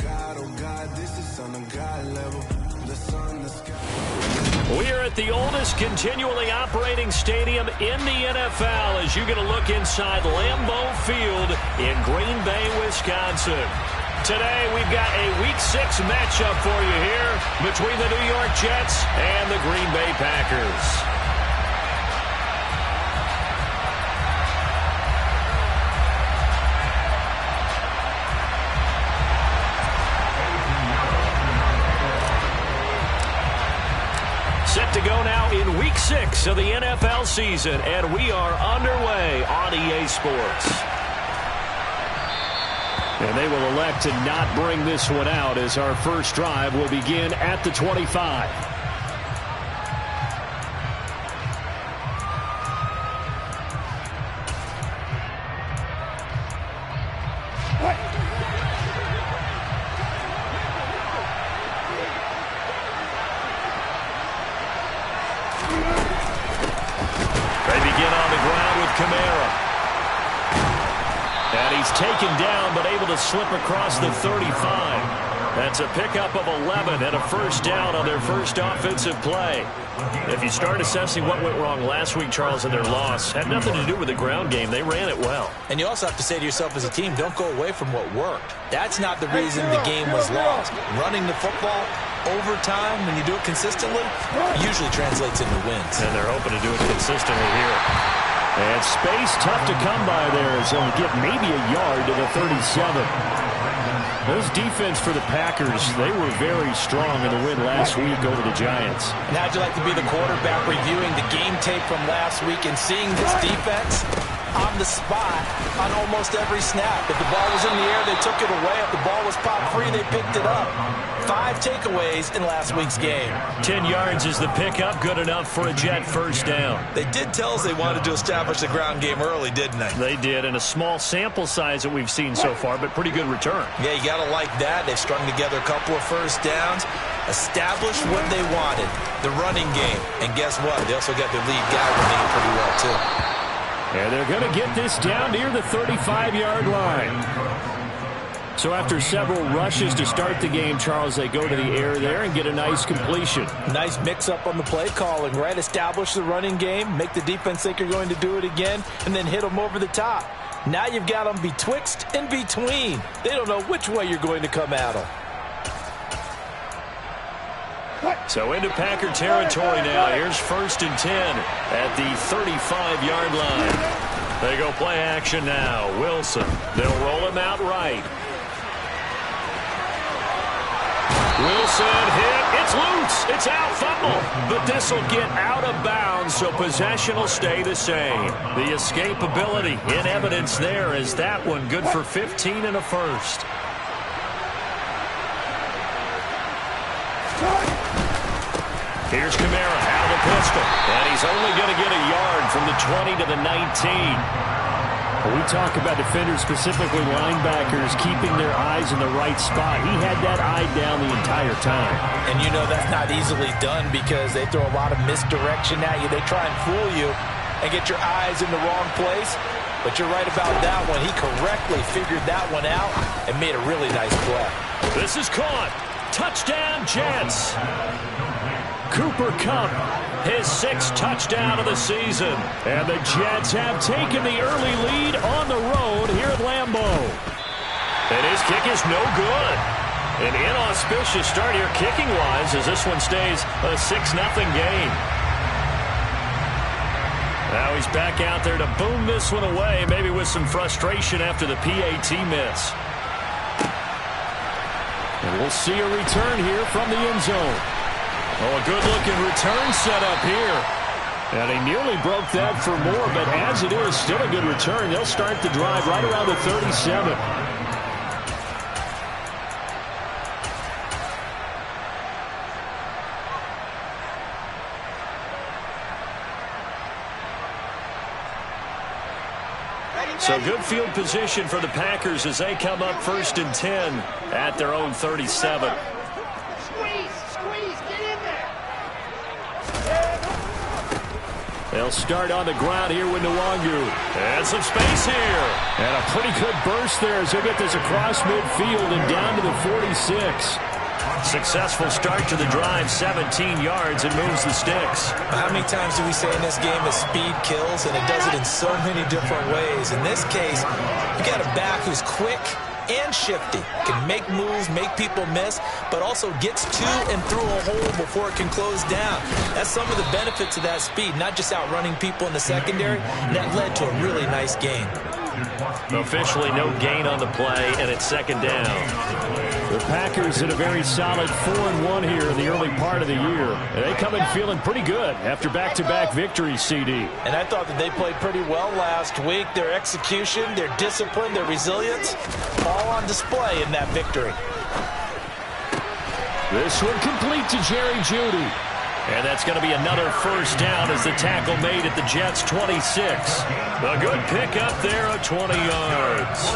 God, oh God, this is on a God level. The sun, the sky. We are at the oldest continually operating stadium in the NFL as you get a look inside Lambeau Field in Green Bay, Wisconsin. Today, we've got a Week 6 matchup for you here between the New York Jets and the Green Bay Packers. Set to go now in Week 6 of the NFL season, and we are underway on EA Sports. And they will elect to not bring this one out as our first drive will begin at the 25. They begin on the ground with Kamara. And he's taken down, but able to slip across the 35. That's a pickup of 11 and a first down on their first offensive play. If you start assessing what went wrong last week, Charles, in their loss, had nothing to do with the ground game. They ran it well. And you also have to say to yourself as a team, don't go away from what worked. That's not the reason the game was lost. Running the football over time, when you do it consistently, usually translates into wins. And they're hoping to do it consistently here. And space tough to come by there as they'll get maybe a yard to the 37. Those defense for the Packers, they were very strong in the win last week over the Giants. And how'd you like to be the quarterback reviewing the game tape from last week and seeing this defense on the spot on almost every snap? If the ball was in the air, they took it away. If the ball was popped free, they picked it up. 5 takeaways in last week's game. 10 yards is the pickup, good enough for a Jet first down. They did tell us they wanted to establish the ground game early, didn't they? They did, and a small sample size that we've seen so far, but pretty good return. Yeah, you got to like that. They've strung together a couple of first downs, established what they wanted, the running game. And guess what? They also got their lead guy running it pretty well, too. And they're going to get this down near the 35-yard line. So after several rushes to start the game, Charles, they go to the air there and get a nice completion. Nice mix-up on the play calling, right? Establish the running game, make the defense think you're going to do it again, and then hit them over the top. Now you've got them betwixt and between. They don't know which way you're going to come at them. So into Packer territory now. Here's 1st and 10 at the 35-yard line. They go play action now. Wilson, they'll roll him out right. Wilson hit. It's loose. It's out. Fumble. But this will get out of bounds, so possession will stay the same. The escapability in evidence there is that one good for 15 and a first. Here's Kamara out of the pistol. And he's only going to get a yard from the 20 to the 19. We talk about defenders, specifically linebackers, keeping their eyes in the right spot. He had that eye down the entire time. And you know that's not easily done because they throw a lot of misdirection at you. They try and fool you and get your eyes in the wrong place. But you're right about that one. He correctly figured that one out and made a really nice play. This is caught. Touchdown, Jets. Cooper Kupp, his 6th touchdown of the season. And the Jets have taken the early lead on the road here at Lambeau. And his kick is no good. An inauspicious start here kicking-wise as this one stays a 6-0 game. Now he's back out there to boom this one away, maybe with some frustration after the PAT miss. And we'll see a return here from the end zone. Oh, a good-looking return set up here. And he nearly broke that for more, but as it is, still a good return. They'll start the drive right around the 37. So good field position for the Packers as they come up 1st and 10 at their own 37. They'll start on the ground here with Nwangu. And some space here. And a pretty good burst there as he'll get this across midfield and down to the 46. Successful start to the drive, 17 yards, and moves the sticks. How many times do we say in this game that speed kills, and it does it in so many different ways? In this case, you got a back who's quick and shifty, can make moves, make people miss, but also gets to and through a hole before it can close down. That's some of the benefits of that speed, not just outrunning people in the secondary. That led to a really nice game. Officially no gain on the play, and it's second down. The Packers in a very solid 4-1 here in the early part of the year. And they come in feeling pretty good after back-to-back victories, CD. And I thought that they played pretty well last week. Their execution, their discipline, their resilience, all on display in that victory. This one complete to Jerry Jeudy. And that's going to be another first down as the tackle made at the Jets' 26. A good pickup there of 20 yards.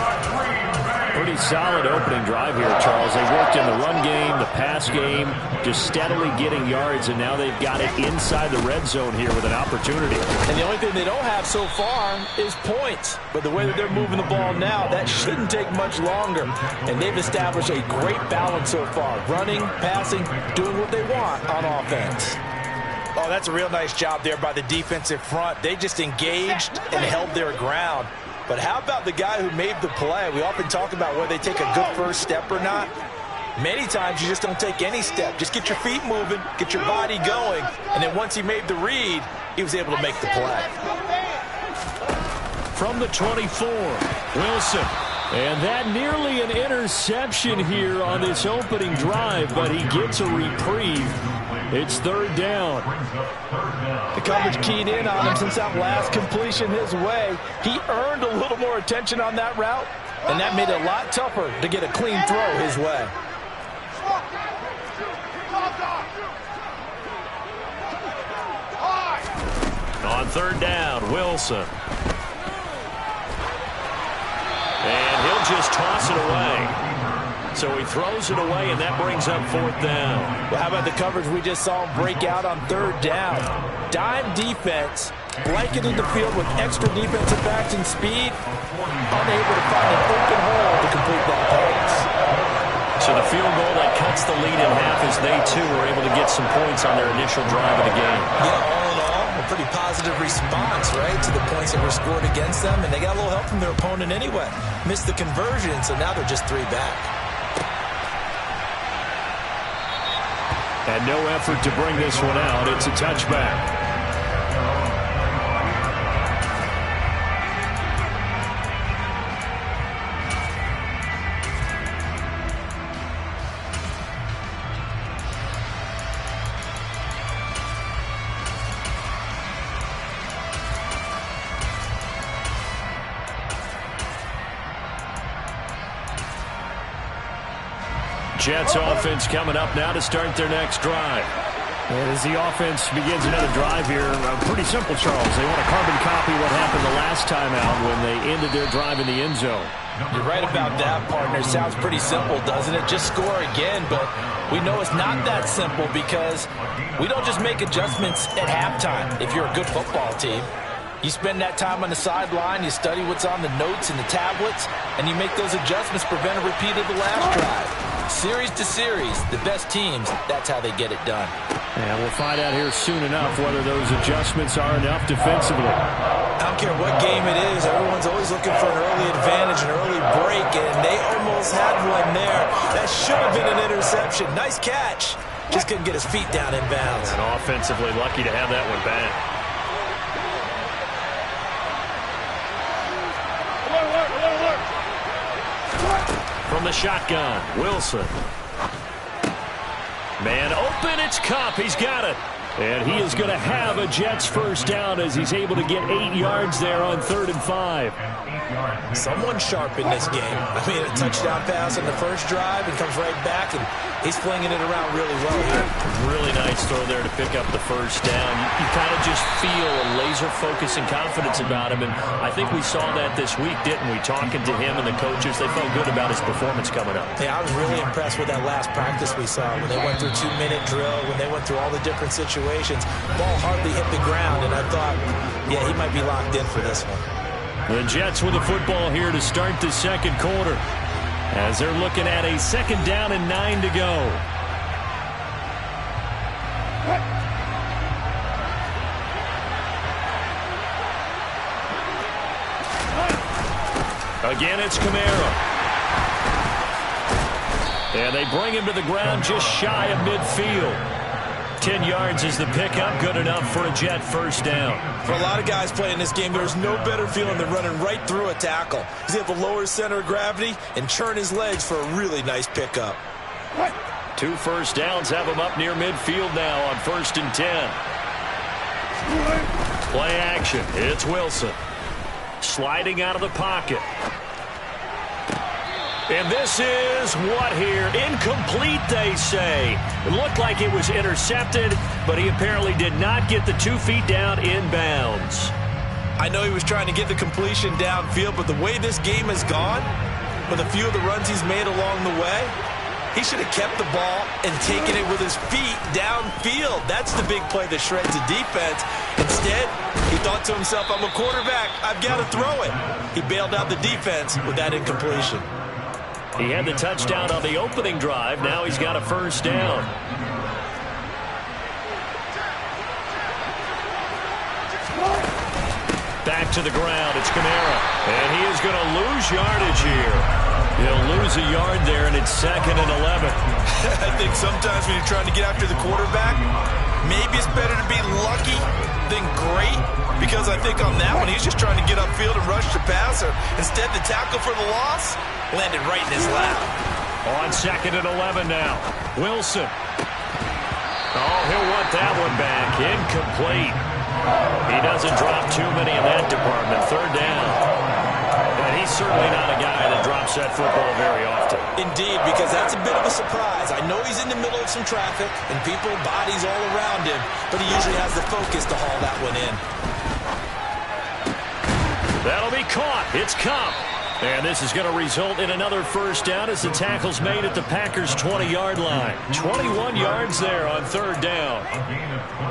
Pretty solid opening drive here, Charles. They worked in the run game, the pass game, just steadily getting yards, and now they've got it inside the red zone here with an opportunity. And the only thing they don't have so far is points. But the way that they're moving the ball now, that shouldn't take much longer. And they've established a great balance so far. Running, passing, doing what they want on offense. Oh, that's a real nice job there by the defensive front. They just engaged and held their ground. But how about the guy who made the play? We often talk about whether they take a good first step or not. Many times you just don't take any step. Just get your feet moving, get your body going, and then once he made the read, he was able to make the play. From the 24, Wilson. And that nearly an interception here on this opening drive, but he gets a reprieve. It's third down. The coverage keyed in on him since that last completion his way. He earned a little more attention on that route, and that made it a lot tougher to get a clean throw his way. On third down, Wilson. And he'll just toss it away. So he throws it away, and that brings up fourth down. Well, how about the coverage we just saw him break out on third down? Dime defense, blanketed the field with extra defensive backs and speed, unable to find an open hole to complete that pass. So the field goal that cuts the lead in half as they, too, were able to get some points on their initial drive of the game. Yeah, all in all, a pretty positive response, right, to the points that were scored against them, and they got a little help from their opponent anyway. Missed the conversion, so now they're just 3 back. And no effort to bring this one out. It's a touchback. Jets offense coming up now to start their next drive. And as the offense begins another drive here, pretty simple, Charles. They want to carbon copy what happened the last time out when they ended their drive in the end zone. You're right about that, partner. Sounds pretty simple, doesn't it? Just score again, but we know it's not that simple because we don't just make adjustments at halftime if you're a good football team. You spend that time on the sideline, you study what's on the notes and the tablets, and you make those adjustments, prevent a repeat of the last drive. Series to series, the best teams, that's how they get it done. And we'll find out here soon enough whether those adjustments are enough defensively. I don't care what game it is, everyone's always looking for an early advantage, an early break, and they almost had one there. That should have been an interception. Nice catch. Just couldn't get his feet down in bounds. And offensively lucky to have that one back. From the shotgun, Wilson. Man open, it's Kupp. He's got it. And he is going to have a Jets first down as he's able to get 8 yards there on 3rd and 5. Someone sharp in this game. I mean, a touchdown pass on the first drive and comes right back, and he's flinging it around really well here. Really nice throw there to pick up the first down. You kind of just feel a laser focus and confidence about him, and I think we saw that this week, didn't we? Talking to him and the coaches, they felt good about his performance coming up. Yeah, I was really impressed with that last practice we saw when they went through 2-minute drill, when they went through all the different situations. Ball hardly hit the ground, and I thought, yeah, he might be locked in for this one. The Jets with the football here to start the second quarter as they're looking at a 2nd down and 9 to go. Again, it's Kamara. And they bring him to the ground just shy of midfield. 10 yards is the pickup, good enough for a Jet first down. For a lot of guys playing this game, there's no better feeling than running right through a tackle. He's able to lower his center of gravity and churn his legs for a really nice pickup. 2 first downs have him up near midfield now on 1st and 10. Play action. It's Wilson. Sliding out of the pocket. And this is what here? Incomplete, they say. It looked like it was intercepted, but he apparently did not get the 2 feet down in bounds. I know he was trying to get the completion downfield, but the way this game has gone, with a few of the runs he's made along the way, he should have kept the ball and taken it with his feet downfield. That's the big play that shreds the defense. Instead, he thought to himself, I'm a quarterback. I've got to throw it. He bailed out the defense with that incompletion. He had the touchdown on the opening drive. Now he's got a first down. Back to the ground. It's Kamara. And he is going to lose yardage here. He'll lose a yard there, and it's 2nd and 11. I think sometimes when you're trying to get after the quarterback, maybe it's better to be lucky than great, because I think on that one, he's just trying to get upfield and rush the passer. Instead, the tackle for the loss landed right in his lap. On 2nd and 11 now. Wilson. Oh, he'll want that one back. Incomplete. He doesn't drop too many in that department. 3rd down. And he's certainly not a guy that drops that football very often. Indeed, because that's a bit of a surprise. I know he's in the middle of some traffic and people, bodies all around him, but he usually has the focus to haul that one in. That'll be caught. It's Cup. And this is going to result in another first down as the tackle's made at the Packers' 20-yard line. 21 yards there on 3rd down.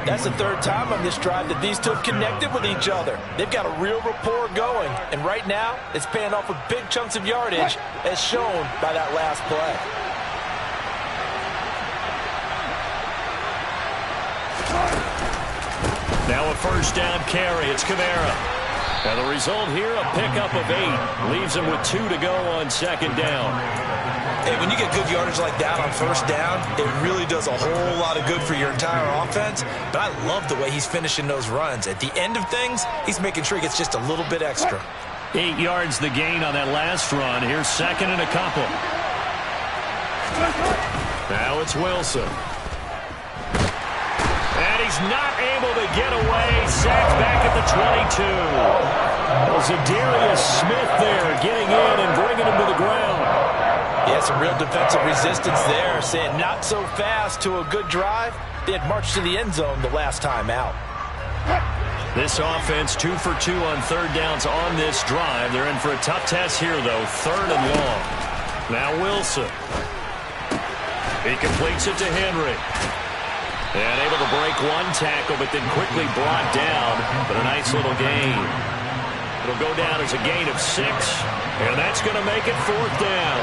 That's the 3rd time on this drive that these two have connected with each other. They've got a real rapport going. And right now, it's paying off with big chunks of yardage, as shown by that last play. Now a first down carry. It's Kamara. And the result here, a pickup of 8. Leaves him with 2 to go on 2nd down. Hey, when you get good yardage like that on 1st down, it really does a whole lot of good for your entire offense. But I love the way he's finishing those runs. At the end of things, he's making sure he gets just a little bit extra. 8 yards the gain on that last run. Here's 2nd and a couple. Now it's Wilson. And he's not able to get away. Sacked back at the 22. Zadarius Smith there getting in and bringing him to the ground. Yeah, some real defensive resistance there. Saying not so fast to a good drive. They had marched to the end zone the last time out. This offense 2 for 2 on 3rd downs on this drive. They're in for a tough test here, though. 3rd and long. Now Wilson. He completes it to Henry. And able to break one tackle, but then quickly brought down. But a nice little gain. It'll go down as a gain of 6. And that's going to make it 4th down.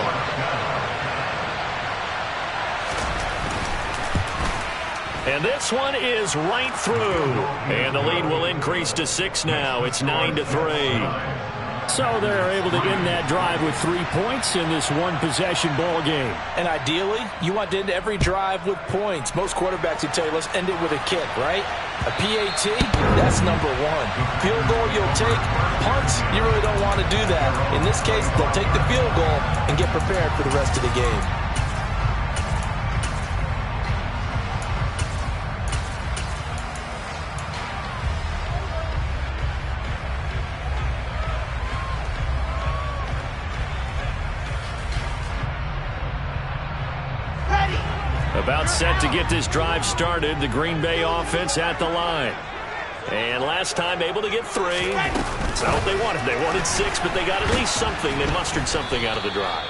And this one is right through. And the lead will increase to 6 now. It's 9-3. So they're able to end that drive with 3 points in this one-possession ball game. And ideally, you want to end every drive with points. Most quarterbacks would tell you, let's end it with a kick, right? A PAT, that's number 1. Field goal you'll take. Punts, you really don't want to do that. In this case, they'll take the field goal and get prepared for the rest of the game. About set to get this drive started. The Green Bay offense at the line. And last time able to get 3. That's not what they wanted. They wanted 6, but they got at least something. They mustered something out of the drive.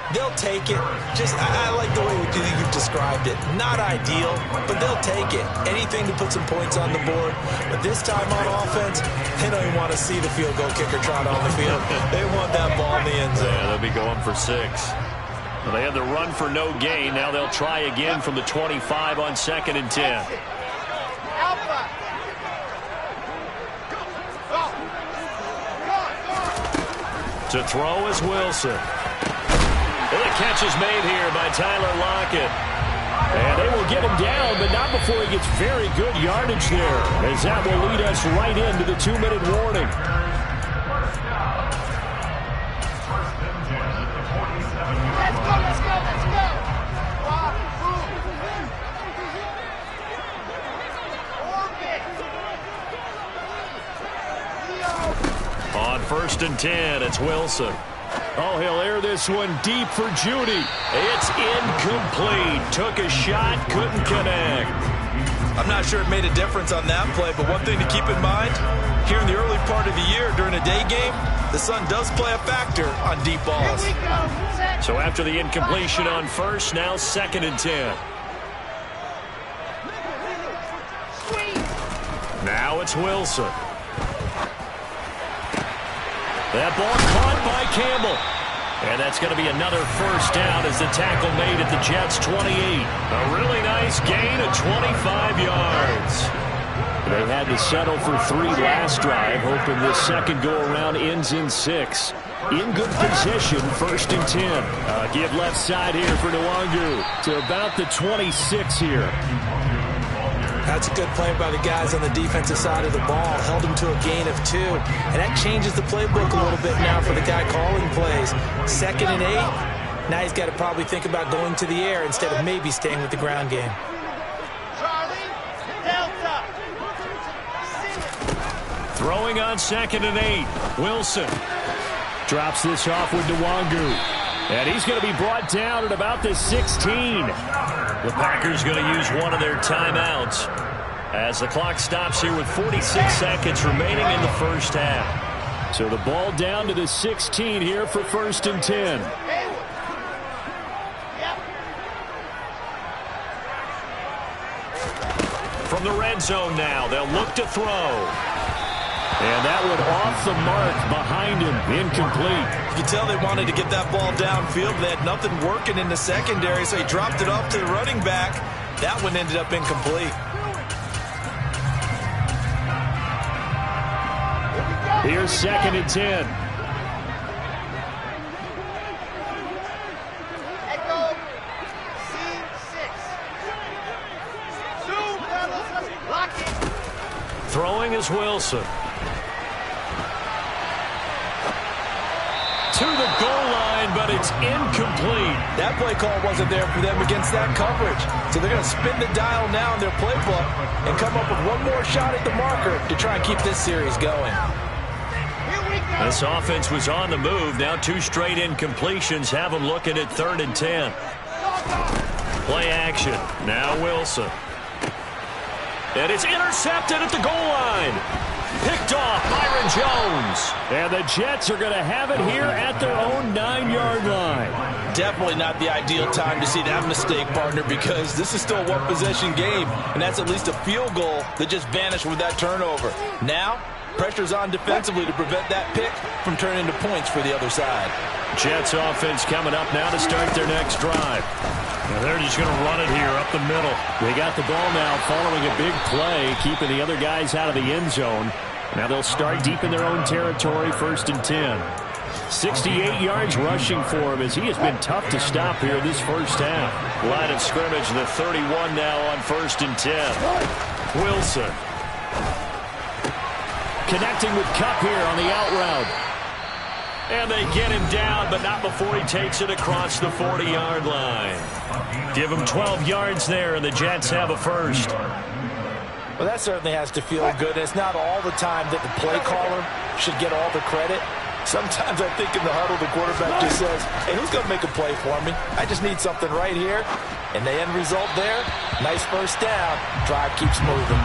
They'll take it. I like the way you've described it. Not ideal, but they'll take it. Anything to put some points on the board. But this time on offense, they don't even want to see the field goal kicker trot on the field. They want that ball in the end zone. Yeah, they'll be going for 6. Well, they had the run for no gain. Now they'll try again from the 25 on 2nd and 10. To throw is Wilson. And the catch is made here by Tyler Lockett. And they will get him down, but not before he gets very good yardage there, as that will lead us right into the 2-minute warning. On 1st and 10, it's Wilson. Oh, he'll air this one deep for Judy. It's incomplete. Took a shot, couldn't connect. I'm not sure it made a difference on that play, but one thing to keep in mind, here in the early part of the year during a day game, the sun does play a factor on deep balls. So after the incompletion on 1st, now 2nd and 10. Now it's Wilson. That ball caught by Campbell. And that's going to be another 1st down as the tackle made at the Jets' 28. A really nice gain of 25 yards. They had to settle for 3 last drive, hoping this second go-around ends in 6. In good position, 1st and 10. Give left side here for Nwangu to about the 26 here. That's a good play by the guys on the defensive side of the ball. Held him to a gain of 2. And that changes the playbook a little bit now for the guy calling plays. 2nd and 8. Now he's got to probably think about going to the air instead of maybe staying with the ground game. Throwing on 2nd and 8. Wilson drops this off with Nwangu. And he's going to be brought down at about the 16. The Packers going to use one of their timeouts as the clock stops here with 46 seconds remaining in the 1st half. So the ball down to the 16 here for 1st and 10. From the red zone now, they'll look to throw. And that one off the mark behind him, incomplete. You can tell they wanted to get that ball downfield. They had nothing working in the secondary, so he dropped it off to the running back. That one ended up incomplete. Here's 2nd and 10. Throwing is Wilson. To the goal line, but it's incomplete. That play call wasn't there for them against that coverage. So they're going to spin the dial now in their playbook and come up with one more shot at the marker to try and keep this series going. This offense was on the move. Now 2 straight incompletions have them looking at 3rd and 10. Play action. Now Wilson. And it's intercepted at the goal line. Picked off Byron Jones. And the Jets are going to have it here at their own 9-yard line. Definitely not the ideal time to see that mistake, partner, because this is still a one-possession game, and that's at least a field goal that just vanished with that turnover. Now, pressure's on defensively to prevent that pick from turning into points for the other side. Jets offense coming up now to start their next drive. Now they're just going to run it here up the middle. They got the ball now following a big play, keeping the other guys out of the end zone. Now they'll start deep in their own territory, 1st and 10. 68 yards rushing for him as he has been tough to stop here this 1st half. Line of scrimmage, the 31 now on 1st and 10. Wilson. Connecting with Kupp here on the out route. And they get him down, but not before he takes it across the 40-yard line. Give him 12 yards there, and the Jets have a 1st. Well, that certainly has to feel good. It's not all the time that the play caller should get all the credit. Sometimes I think in the huddle, the quarterback just says, hey, who's going to make a play for me? I just need something right here. And the end result there, nice first down. Drive keeps moving.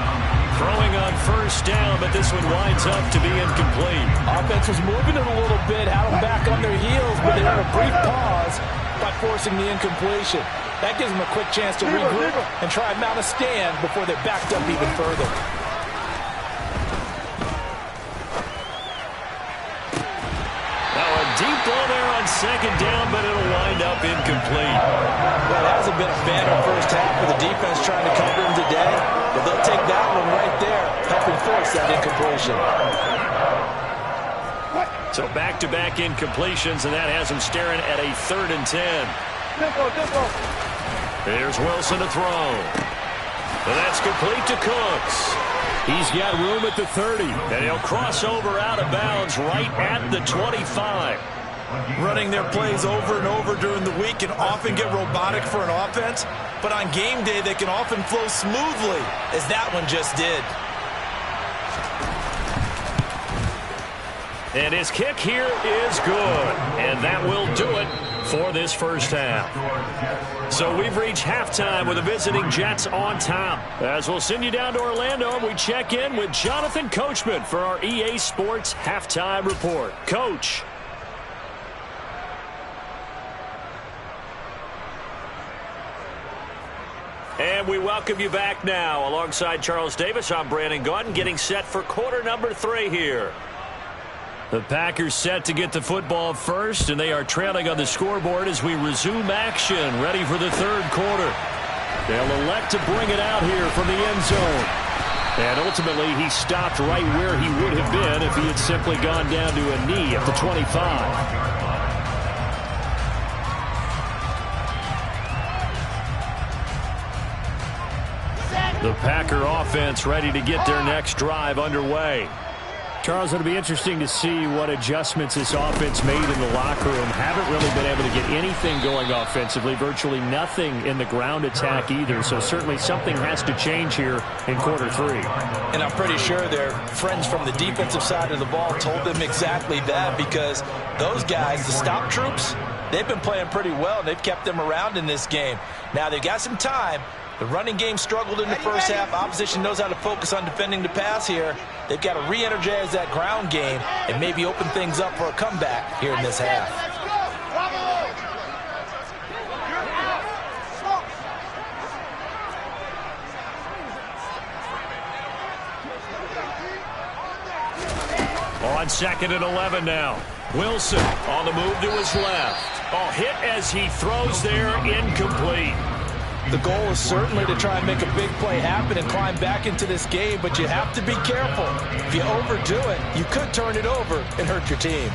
Throwing on first down, but this one winds up to be incomplete. Offense was moving it a little bit, had them back on their heels, but they had a brief pause by forcing the incompletion. That gives them a quick chance to regroup and try and mount a stand before they're backed up even further. Deep ball there on second down, but it'll wind up incomplete. Well, it hasn't been a banner first half for the defense trying to cover him today, but they'll take that one right there, helping force that incompletion. So back-to-back incompletions, and that has him staring at a 3rd and 10. Here's Wilson to throw. And that's complete to Cooks. He's got room at the 30. And he'll cross over out of bounds right at the 25. Running their plays over and over during the week can often get robotic for an offense, but on game day they can often flow smoothly, as that one just did. And his kick here is good. And that will do it for this first half. So we've reached halftime with the visiting Jets on top. As we'll send you down to Orlando, we check in with Jonathan Coachman for our EA Sports Halftime Report. Coach. And we welcome you back now. Alongside Charles Davis, I'm Brandon Gaudin, getting set for quarter number 3 here. The Packers set to get the football first, and they are trailing on the scoreboard as we resume action, ready for the 3rd quarter. They'll elect to bring it out here from the end zone. And ultimately, he stopped right where he would have been if he had simply gone down to a knee at the 25. The Packer offense ready to get their next drive underway. Charles, it'll be interesting to see what adjustments this offense made in the locker room. Haven't really been able to get anything going offensively, virtually nothing in the ground attack either. So certainly something has to change here in quarter 3. And I'm pretty sure their friends from the defensive side of the ball told them exactly that, because those guys, the stop troops, they've been playing pretty well, and they've kept them around in this game. Now they've got some time. The running game struggled in the first half. Opposition knows how to focus on defending the pass here. They've got to re-energize that ground game and maybe open things up for a comeback here in this half. On 2nd and 11 now. Wilson on the move to his left. Oh, hit as he throws there, incomplete. The goal is certainly to try and make a big play happen and climb back into this game, but you have to be careful. If you overdo it, you could turn it over and hurt your team.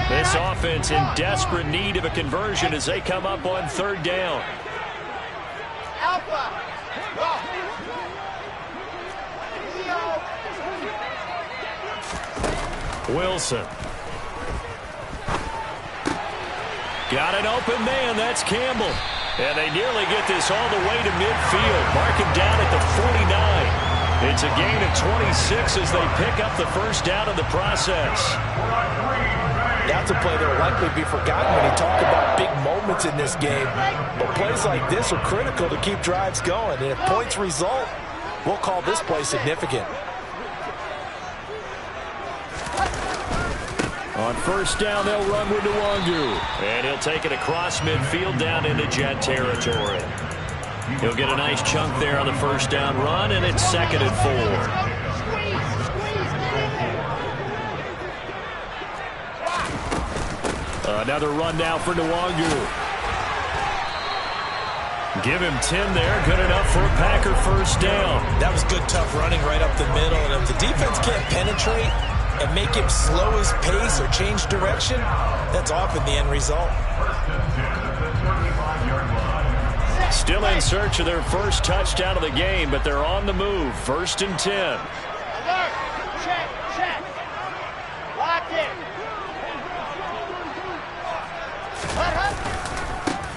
This offense in desperate need of a conversion as they come up on 3rd down. Wilson. Got an open man. That's Campbell. And they nearly get this all the way to midfield. Mark him down at the 49. It's a gain of 26 as they pick up the first down in the process. That's a play that will likely be forgotten when you talk about big moments in this game. But plays like this are critical to keep drives going. And if points result, we'll call this play significant. On first down, they'll run with Nwangu. And he'll take it across midfield down into Jet territory. He'll get a nice chunk there on the first down run, and it's 2nd and 4. Another run now for Nwangu. Give him 10 there. Good enough for a Packer first down. That was good, tough running right up the middle. And if the defense can't penetrate and make him slow his pace or change direction, that's often the end result. Still in search of their first touchdown of the game, but they're on the move. 1st and 10. Alert! Check! Lock it!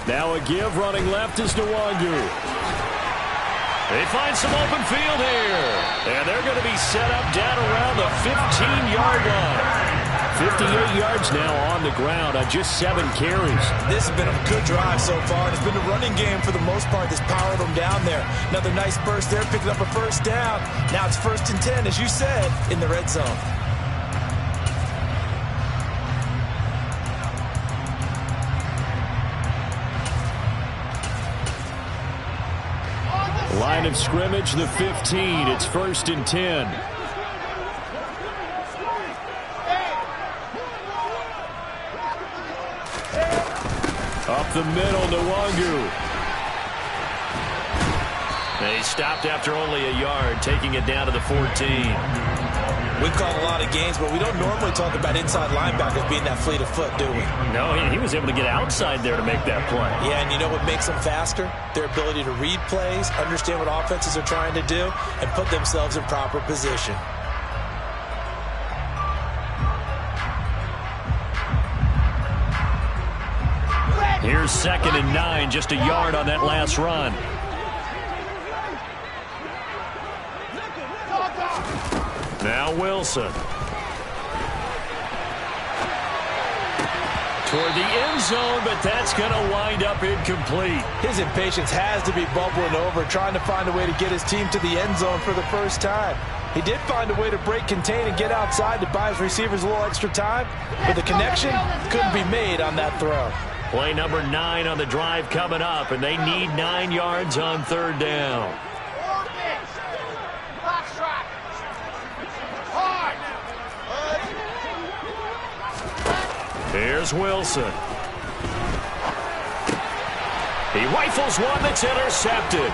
Now a give, running left is Nwangu. They find some open field here. And they're going to be set up down around the 15-yard line. 58 yards now on the ground on just 7 carries. This has been a good drive so far. It's been the running game for the most part that's powered them down there. Another nice burst there, picking up a first down. Now it's 1st and 10, as you said, in the red zone. Line of scrimmage, the 15. It's 1st and 10. Up the middle, Nwangu. They stopped after only a yard, taking it down to the 14. We've called a lot of games, but we don't normally talk about inside linebackers being that fleet of foot, do we? No, he was able to get outside there to make that play. Yeah, and you know what makes them faster? Their ability to read plays, understand what offenses are trying to do, and put themselves in proper position. Here's 2nd and 9, just a yard on that last run. Now Wilson. Toward the end zone, but that's going to wind up incomplete. His impatience has to be bubbling over, trying to find a way to get his team to the end zone for the first time. He did find a way to break contain and get outside to buy his receivers a little extra time, but the connection couldn't be made on that throw. Play number 9 on the drive coming up, and they need 9 yards on 3rd down. Here's Wilson. He rifles one that's intercepted.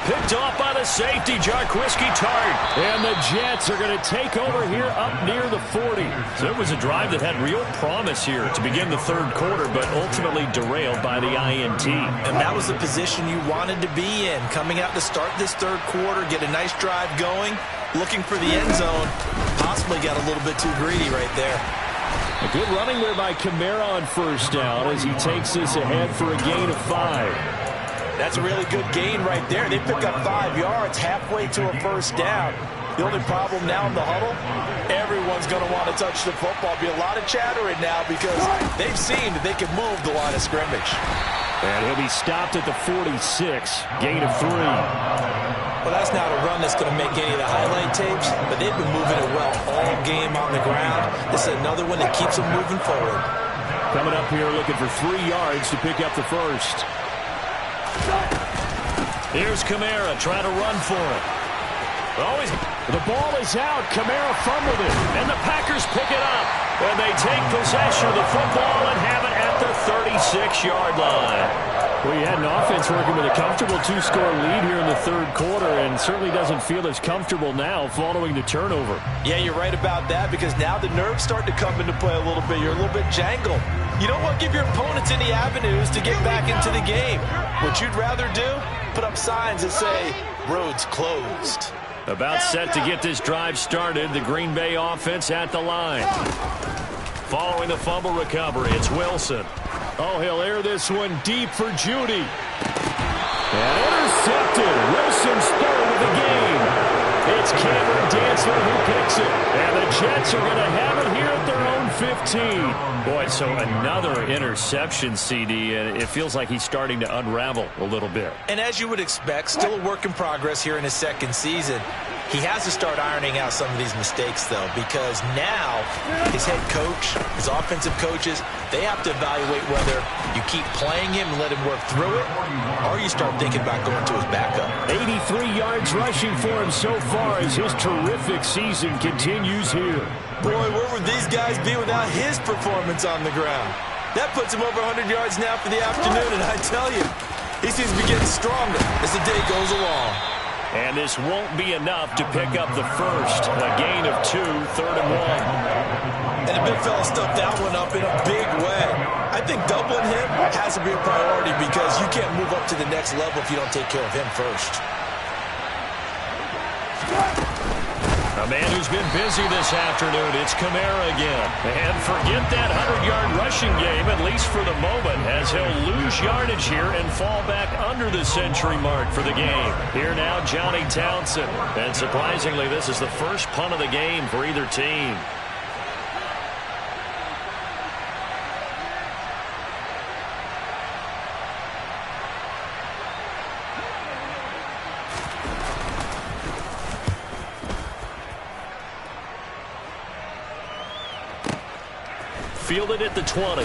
Picked off by the safety, Jarquiski Tart. And the Jets are going to take over here up near the 40. So it was a drive that had real promise here to begin the 3rd quarter, but ultimately derailed by the INT. And that was the position you wanted to be in. Coming out to start this 3rd quarter, get a nice drive going, looking for the end zone. Possibly got a little bit too greedy right there. A good running there by Kamara on 1st down as he takes this ahead for a gain of 5. That's a really good gain right there. They pick up 5 yards halfway to a 1st down. The only problem now in the huddle, everyone's going to want to touch the football. Be a lot of chattering now because they've seen that they can move the line of scrimmage. And he'll be stopped at the 46, gain of 3. Well, that's not a run that's going to make any of the highlight tapes, but they've been moving it well all game on the ground. This is another one that keeps them moving forward. Coming up here looking for 3 yards to pick up the 1st. Here's Kamara trying to run for it. Oh, the ball is out. Kamara fumbled it, and the Packers pick it up. And they take possession of the football and have it at the 36-yard line. Well, you had an offense working with a comfortable 2-score lead here in the 3rd quarter, and certainly doesn't feel as comfortable now following the turnover. Yeah, you're right about that, because now the nerves start to come into play a little bit. You're a little bit jangled. You don't want to give your opponents any avenues to get back into the game. What you'd rather do, put up signs that say, roads closed. About set to get this drive started, the Green Bay offense at the line. Following the fumble recovery, it's Wilson. Oh, he'll air this one deep for Judy. And intercepted. Wilson's 3rd of the game. It's Cameron Dantzler who picks it. And the Jets are going to have it here at their own 15. Boy, so another interception, CD, and it feels like he's starting to unravel a little bit. And as you would expect, still a work in progress here in his 2nd season. He has to start ironing out some of these mistakes, though, because now his head coach, his offensive coaches, they have to evaluate whether you keep playing him and let him work through it, or you start thinking about going to his backup. 83 yards rushing for him so far as his terrific season continues here. Boy, where would these guys be without his performance on the ground? That puts him over 100 yards now for the afternoon, and I tell you, he seems to be getting stronger as the day goes along. And this won't be enough to pick up the 1st. A gain of 2, 3rd and 1. And the big fella stuffed that one up in a big way. I think doubling him has to be a priority because you can't move up to the next level if you don't take care of him first. A man who's been busy this afternoon, it's Kamara again. And forget that 100-yard rushing game, at least for the moment, as he'll lose yardage here and fall back under the century mark for the game. Here now, Johnny Townsend. And surprisingly, this is the first punt of the game for either team. fielded at the 20.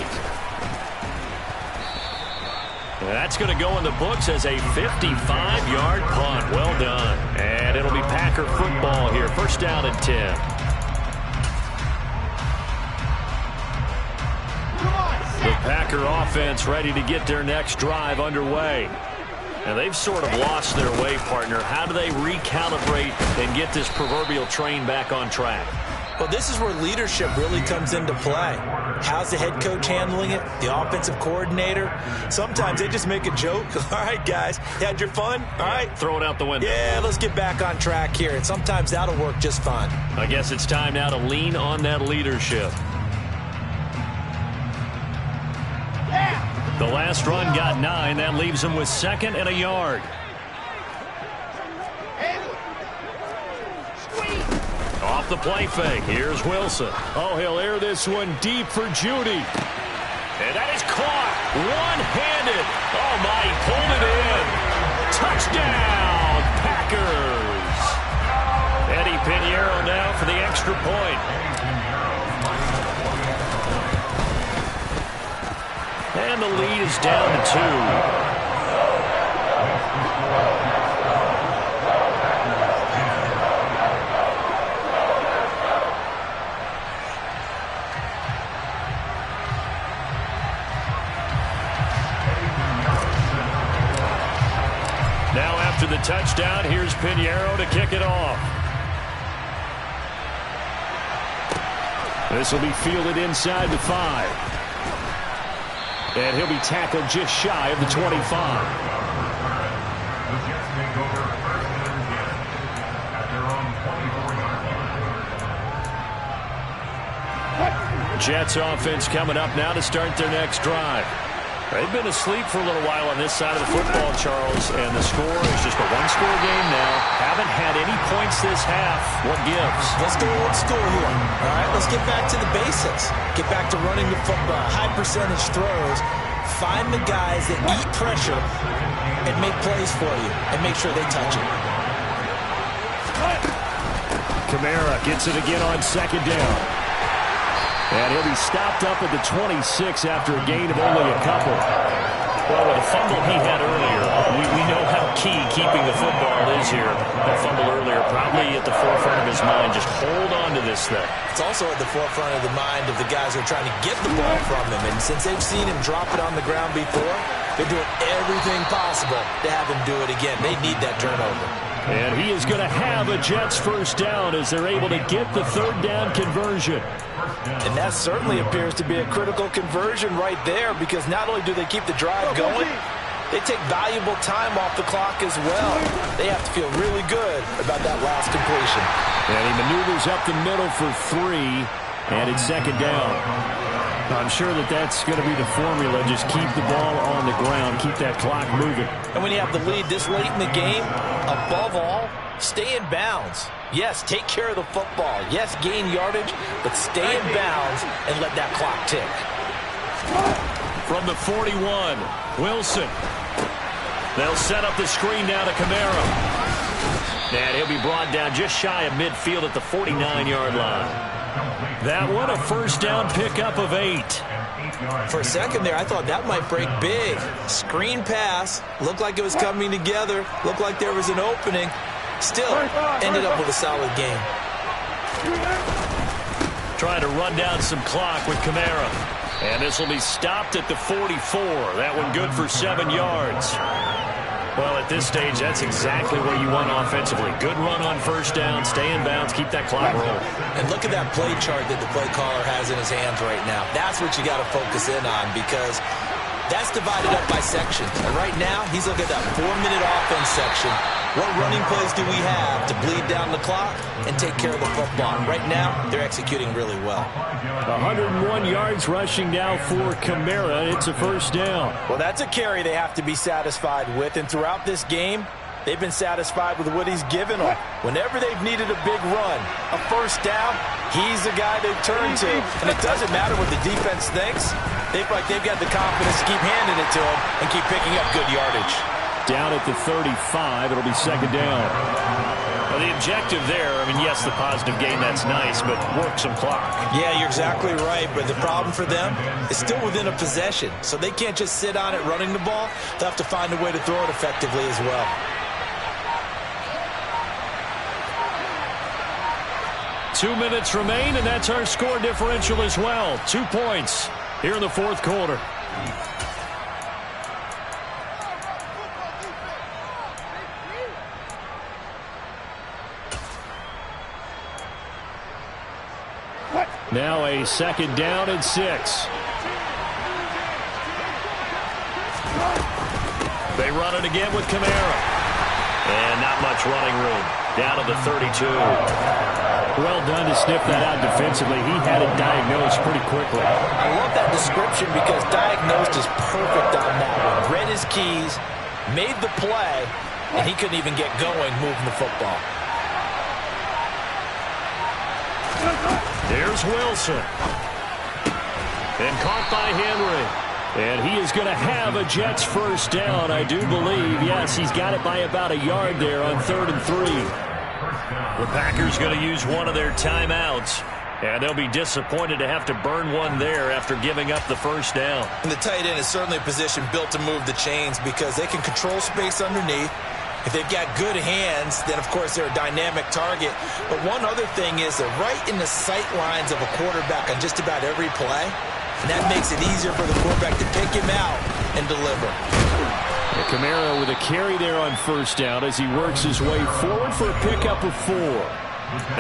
And that's going to go in the books as a 55-yard punt. Well done. And it'll be Packer football here. First down and 10. The Packer offense ready to get their next drive underway. And they've sort of lost their way, partner. How do they recalibrate and get this proverbial train back on track? Well, this is where leadership really comes into play. How's the head coach handling it? The offensive coordinator? Sometimes they just make a joke. All right, guys, you had your fun? All right. Throw it out the window. Yeah, let's get back on track here. And sometimes that'll work just fine. I guess it's time now to lean on that leadership. The last run got 9. That leaves him with 2nd and a yard. Off the play fake. Here's Wilson. Oh, he'll air this one deep for Judy. And that is caught. One-handed. Oh, my, he pulled it in. Touchdown, Packers. Eddie Pinheiro now for the extra point. And the lead is down to 2. Now after the touchdown, here's Pinheiro to kick it off. This will be fielded inside the 5. And he'll be tackled just shy of the 25. Jets offense coming up now to start their next drive. They've been asleep for a little while on this side of the football, Charles, and the score is just a one-score game now. Haven't had any points this half. What gives? Let's go old school here. All right, let's get back to the basics. Get back to running the football, high percentage throws. Find the guys that eat pressure and make plays for you and make sure they touch it. Kamara gets it again on 2nd down. And he'll be stopped up at the 26 after a gain of only a couple. Well, with the fumble he had earlier, we know how key keeping the football is here. That fumble earlier probably at the forefront of his mind. Just hold on to this thing. It's also at the forefront of the mind of the guys who are trying to get the ball from him. And since they've seen him drop it on the ground before, they're doing everything possible to have him do it again. They need that turnover. And he is going to have a Jets first down as they're able to get the 3rd down conversion. And that certainly appears to be a critical conversion right there, because not only do they keep the drive going, they take valuable time off the clock as well. They have to feel really good about that last completion. And he maneuvers up the middle for 3, and it's 2nd down. I'm sure that that's going to be the formula. Just keep the ball on the ground, keep that clock moving. And when you have the lead this late in the game, above all, stay in bounds. Yes, take care of the football. Yes, gain yardage, but stay in bounds and let that clock tick. From the 41, Wilson. They'll set up the screen now to Kamara. And he'll be brought down just shy of midfield at the 49-yard line. That one, a first down pickup of 8. For a second there, I thought that might break big. Screen pass, looked like it was coming together, looked like there was an opening. Still ended up with a solid game. Trying to run down some clock with Kamara. And this will be stopped at the 44. That one good for 7 yards. Well, at this stage, that's exactly where you want offensively. Good run on first down, stay in bounds, keep that clock rolling. And look at that play chart that the play caller has in his hands right now. That's what you got to focus in on, because that's divided up by sections. And right now, he's looking at that 4-minute offense section. What running plays do we have to bleed down the clock and take care of the football? Right now, they're executing really well. 101 yards rushing now for Kamara. It's a first down. Well, that's a carry they have to be satisfied with. And throughout this game, they've been satisfied with what he's given them. Whenever they've needed a big run, a first down, he's the guy they've turned to. And it doesn't matter what the defense thinks. They feel like they've got the confidence to keep handing it to him and keep picking up good yardage. Down at the 35, it'll be second down. Well, the objective there, I mean, yes, the positive gain, that's nice, but work some clock. Yeah, you're exactly right, but the problem for them is still within a possession, so they can't just sit on it running the ball. They'll have to find a way to throw it effectively as well. Two minutes remain, and that's our score differential as well. 2 points here in the fourth quarter. Now a 2nd down and 6. They run it again with Kamara. And not much running room. Down to the 32. Well done to sniff that out defensively. He had it diagnosed pretty quickly. I love that description because diagnosed is perfect on that one. Read his keys, made the play, and he couldn't even get going moving the football. There's Wilson. And caught by Henry. And he is going to have a Jets first down, I do believe. Yes, he's got it by about a yard there on 3rd and 3. The Packers going to use one of their timeouts. And they'll be disappointed to have to burn one there after giving up the first down. And the tight end is certainly a position built to move the chains because they can control space underneath. If they've got good hands, then, of course, they're a dynamic target. But one other thing is they're right in the sight lines of a quarterback on just about every play. And that makes it easier for the quarterback to pick him out and deliver. And Kamara with a carry there on first down as he works his way forward for a pickup of 4.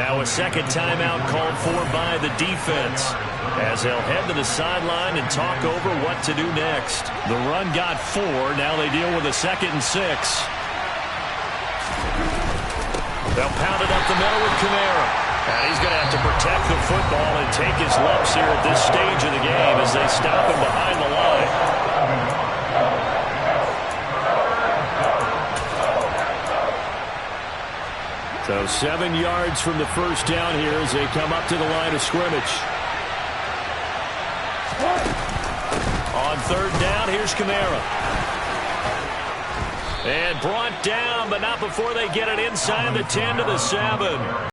Now a second timeout called for by the defense as they'll head to the sideline and talk over what to do next. The run got 4. Now they deal with a 2nd and 6. They'll pound it up the middle with Kamara. And he's going to have to protect the football and take his lumps here at this stage of the game as they stop him behind the line. So 7 yards from the first down here as they come up to the line of scrimmage. On 3rd down, here's Kamara. And brought down, but not before they get it inside the 10 to the 7.